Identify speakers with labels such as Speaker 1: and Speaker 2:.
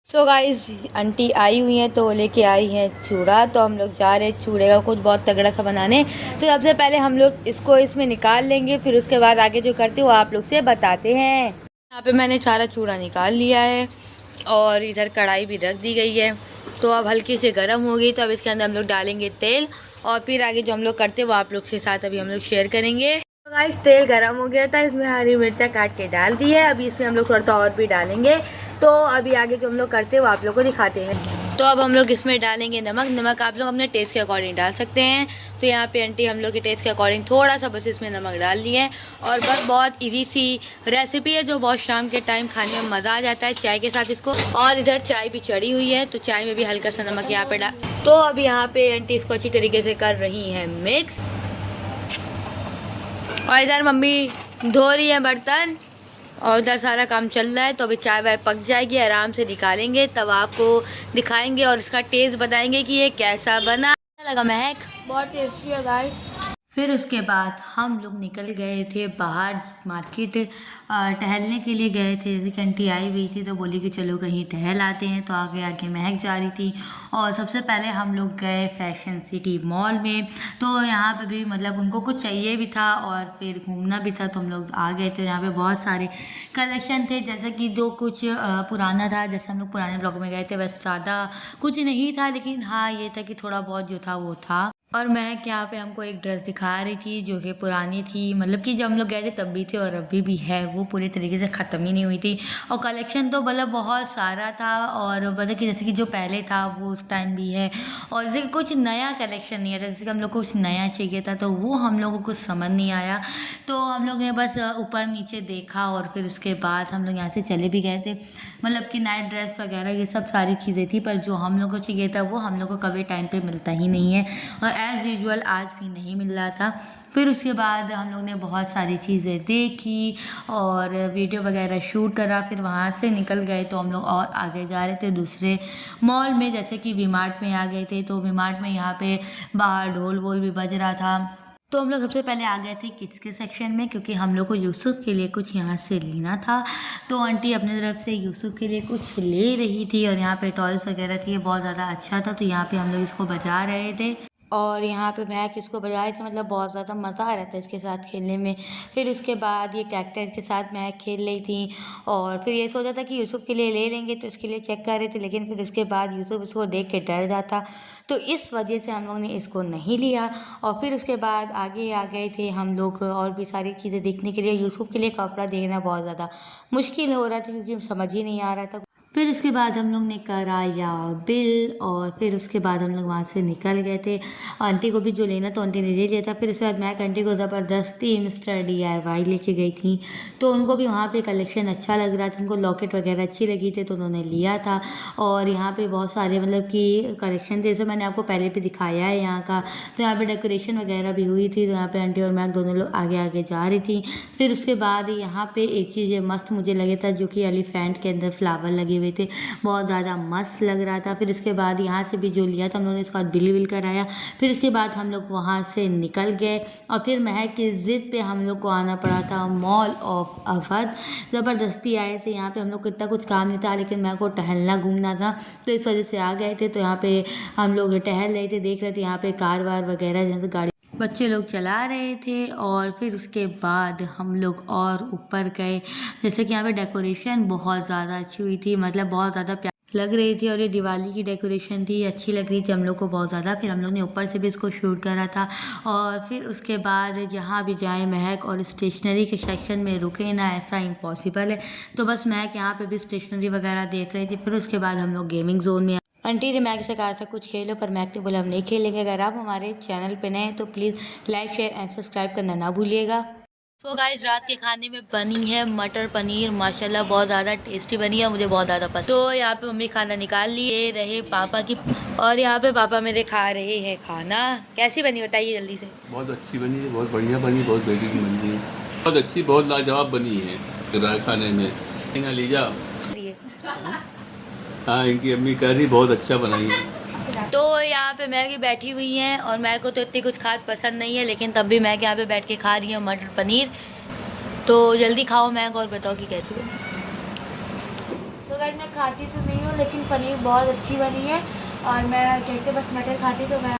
Speaker 1: So guys, aunty आई हुई हैं तो लेके आई हैं चूड़ा। तो हम लोग जा रहे हैं चूड़े का कुछ बहुत तगड़ा सा बनाने। तो सबसे पहले हम लोग इसको इसमें निकाल लेंगे, फिर उसके बाद आगे जो करते वो आप लोग से बताते हैं। यहाँ पे मैंने सारा चूड़ा निकाल लिया है और इधर कढ़ाई भी रख दी गई है। तो अब हल्की से गर्म हो गई, तो अब इसके अंदर हम लोग डालेंगे तेल और फिर आगे जो हम लोग करते वो आप लोग के साथ अभी हम लोग शेयर करेंगे। तो गाइस, तेल गर्म हो गया था, इसमें हरी मिर्चा काट के डाल दी है। अभी इसमें हम लोग थोड़ा सा और भी डालेंगे। तो अभी आगे जो हम लोग करते हैं वो आप लोग को दिखाते हैं। तो अब हम लोग इसमें डालेंगे नमक। नमक आप लोग अपने टेस्ट के अकॉर्डिंग डाल सकते हैं। तो यहाँ पे आंटी हम लोग के टेस्ट के अकॉर्डिंग थोड़ा सा बस इसमें नमक डाल दिए है। और बस बहुत इजी सी रेसिपी है जो बहुत शाम के टाइम खाने में मज़ा आ जाता है चाय के साथ इसको। और इधर चाय भी चढ़ी हुई है, तो चाय में भी हल्का सा नमक यहाँ पे डाल। तो अब यहाँ पे आंटी इसको अच्छी तरीके से कर रही है मिक्स। और इधर मम्मी धो रही है बर्तन और उधर सारा काम चल रहा है। तो अभी चाय वाय पक जाएगी, आराम से निकालेंगे, तब आपको दिखाएंगे और इसका टेस्ट बताएंगे कि ये कैसा बना। अच्छा लगा महक? बहुत टेस्टी है गाइस। फिर उसके बाद हम लोग निकल गए थे बाहर मार्केट, टहलने के लिए गए थे। जैसे कि आंटी आई हुई थी तो बोली कि चलो कहीं टहल आते हैं, तो आगे आगे महक जा रही थी। और सबसे पहले हम लोग गए फैशन सिटी मॉल में। तो यहाँ पे भी मतलब उनको कुछ चाहिए भी था और फिर घूमना भी था, तो हम लोग आ गए थे। यहाँ पे बहुत सारे कलेक्शन थे, जैसे कि जो कुछ पुराना था, जैसे हम लोग पुराने ब्लॉग में गए थे वैसे ज़्यादा कुछ नहीं था, लेकिन हाँ ये था कि थोड़ा बहुत जो था वो था। और महक यहाँ पे हमको एक ड्रेस दिखा रही थी जो कि पुरानी थी, मतलब कि जब हम लोग गए थे तब भी थी और अभी भी है, वो पूरी तरीके से ख़त्म ही नहीं हुई थी। और कलेक्शन तो मतलब बहुत सारा था, और मतलब कि जैसे कि जो पहले था वो उस टाइम भी है। और जैसे कि कुछ नया कलेक्शन नहीं है, जैसे कि हम लोग को कुछ नया चाहिए था तो वो हम लोग को कुछ समझ नहीं आया। तो हम लोग ने बस ऊपर नीचे देखा और फिर उसके बाद हम लोग यहाँ से चले भी गए थे। मतलब कि नाइट ड्रेस वगैरह ये सब सारी चीज़ें थी, पर जो हम लोग को चाहिए था वो हम लोग को कभी टाइम पे मिलता ही नहीं है, और एज़ यूजुअल आज भी नहीं मिल रहा था। फिर उसके बाद हम लोग ने बहुत सारी चीज़ें देखी और वीडियो वगैरह शूट करा। फिर वहाँ से निकल गए तो हम लोग और आगे जा रहे थे दूसरे मॉल में, जैसे कि वी मार्ट में आ गए थे। तो वी मार्ट में यहाँ पे बाहर ढोल वोल भी बज रहा था। तो हम लोग सबसे पहले आ गए थे किड्स के सेक्शन में, क्योंकि हम लोग को यूसुफ के लिए कुछ यहाँ से लेना था। तो आंटी अपनी तरफ से यूसुफ के लिए कुछ ले रही थी, और यहाँ पे टॉयज़ वगैरह थी, ये बहुत ज़्यादा अच्छा था। तो यहाँ पे हम लोग इसको बजा रहे थे और यहाँ पे महक इसको बजाए थे, मतलब बहुत ज़्यादा मज़ा आ रहा था इसके साथ खेलने में। फिर उसके बाद ये कैरेक्टर के साथ महक खेल रही थी, और फिर ये सोचा था कि यूसुफ के लिए ले लेंगे तो इसके लिए चेक कर रहे थे, लेकिन फिर उसके बाद यूसुफ इसको देख के डर जाता, तो इस वजह से हम लोग ने इसको नहीं लिया। और फिर उसके बाद आगे आ गए थे हम लोग और भी सारी चीज़ें देखने के लिए। यूसुफ के लिए कपड़ा देखना बहुत ज़्यादा मुश्किल हो रहा था, क्योंकि समझ ही नहीं आ रहा था। फिर उसके बाद हम लोग ने कराया बिल, और फिर उसके बाद हम लोग वहाँ से निकल गए थे। आंटी को भी जो लेना था आंटी ने ले लिया था। फिर उसके बाद मैं आंटी को ज़बरदस्ती मिस्टर DIY लेके गई थी, तो उनको भी वहाँ पे कलेक्शन अच्छा लग रहा था, उनको लॉकेट वगैरह अच्छी लगी थी तो उन्होंने लिया था। और यहाँ पे बहुत सारे मतलब कि कलेक्शन थे, जैसे मैंने आपको पहले भी दिखाया है यहाँ का। तो यहाँ पे डेकोरेशन वगैरह भी हुई थी, तो यहाँ पे आंटी और मैं दोनों लोग आगे आगे जा रही थी। फिर उसके बाद यहाँ पे एक चीज़ मस्त मुझे लगे था, जो कि एलिफेंट के अंदर फ्लावर लगे हुए थे, बहुत ज़्यादा मस्त लग रहा था। फिर उसके बाद यहाँ से भी जो लिया था हम लोगों ने, उसके बाद बिल विल कराया। फिर उसके बाद हम लोग वहाँ से निकल गए, और फिर महक की ज़िद पे हम लोग को आना पड़ा था मॉल ऑफ अवध। ज़बरदस्ती आए थे, यहाँ पे हम लोग को इतना कुछ काम नहीं था, लेकिन मैं को टहलना घूमना था, तो इस वजह से आ गए थे। तो यहाँ पे हम लोग टहल रहे थे, देख रहे थे यहाँ पे कार वार वगैरह, जहाँ से गाड़ी बच्चे लोग चला रहे थे। और फिर उसके बाद हम लोग और ऊपर गए, जैसे कि यहाँ पे डेकोरेशन बहुत ज़्यादा अच्छी हुई थी, मतलब बहुत ज़्यादा लग रही थी, और ये दिवाली की डेकोरेशन थी, अच्छी लग रही थी हम लोग को बहुत ज़्यादा। फिर हम लोग ने ऊपर से भी इसको शूट करा था। और फिर उसके बाद जहाँ भी जाए महक और स्टेशनरी के सेक्शन में रुके ना, ऐसा इम्पॉसिबल है। तो बस महक यहाँ पे भी स्टेशनरी वगैरह देख रही थी। फिर उसके बाद हम लोग गेमिंग जोन में, आंटी ने मैक से कहा था कुछ खेलो, पर मैक ने बोला हम नहीं खेलेंगे। अगर आप हमारे चैनल पे नए हैं तो please like share and subscribe करना ना भूलिएगा। सो गाइस, रात के खाने में बनी है मटर पनीर, माशाल्लाह बहुत ज़्यादा टेस्टी बनी है, मुझे बहुत ज़्यादा पसंद। तो यहाँ पे मम्मी खाना निकाल लिए रहे पापा की, और यहाँ पे पापा मेरे खा रहे हैं खाना। कैसी बनी बताइए जल्दी से।
Speaker 2: बहुत अच्छी बनी है, बहुत बढ़िया बनी, बहुत बेहतरीन बनी है, बहुत अच्छी, बहुत लाजवाब बनी है खाने में। लीजा, हाँ इनकी अम्मी कह रही बहुत अच्छा बनाई है।
Speaker 1: तो यहाँ पे मैगी बैठी हुई हैं, और मैं को तो इतनी कुछ खास पसंद नहीं है, लेकिन तब भी मैं यहाँ पे बैठ के खा रही हूँ मटर पनीर। तो जल्दी खाओ मैग और बताओ कि कैसी बनी। तो गाइस मैं खाती तो नहीं हूँ, लेकिन पनीर बहुत अच्छी बनी है। और मैं कहते बस मटर खाती तो मैं